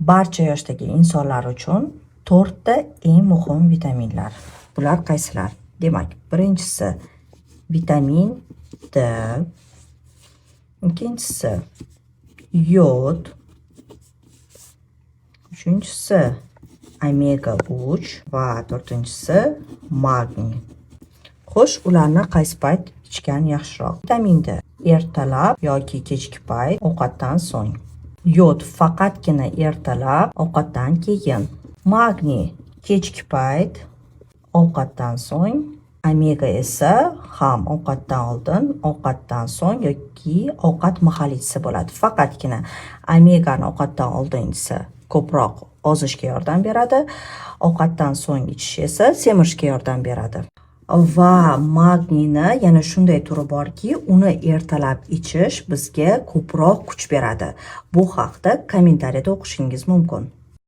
barcha yoshdagi insonlar uchun 4 ta eng muhim vitaminlar. Bular qaysilar? Demak, birinchisi vitamin D, ikkinchisi yod, uchinchisi omega 3 va to'rtinchisi magniy. Xo'sh, ularni qaysi payt ichgan yaxshiroq? Vitamin D ertalab yoki kechki payt ovqatdan so'ng. Yod faqatgina ertalab ovqatdan keyin. Magniy kechki payt ovqatdan so'ng. Omega esa ham ovqatdan oldin, ovqatdan so'ng yoki ovqat mahaliysi bo'ladi. Faqatgina omegani ovqatdan oldin ichsa ko'proq ozishga yordam beradi. Ovqatdan so'ng ichish esa semirishga yordam beradi. Va magniyni yana shunday turi borki, uni ertalab ichish bizga ko'proq kuch beradi. Bu haqda kommentariyada o'qishingiz mumkin.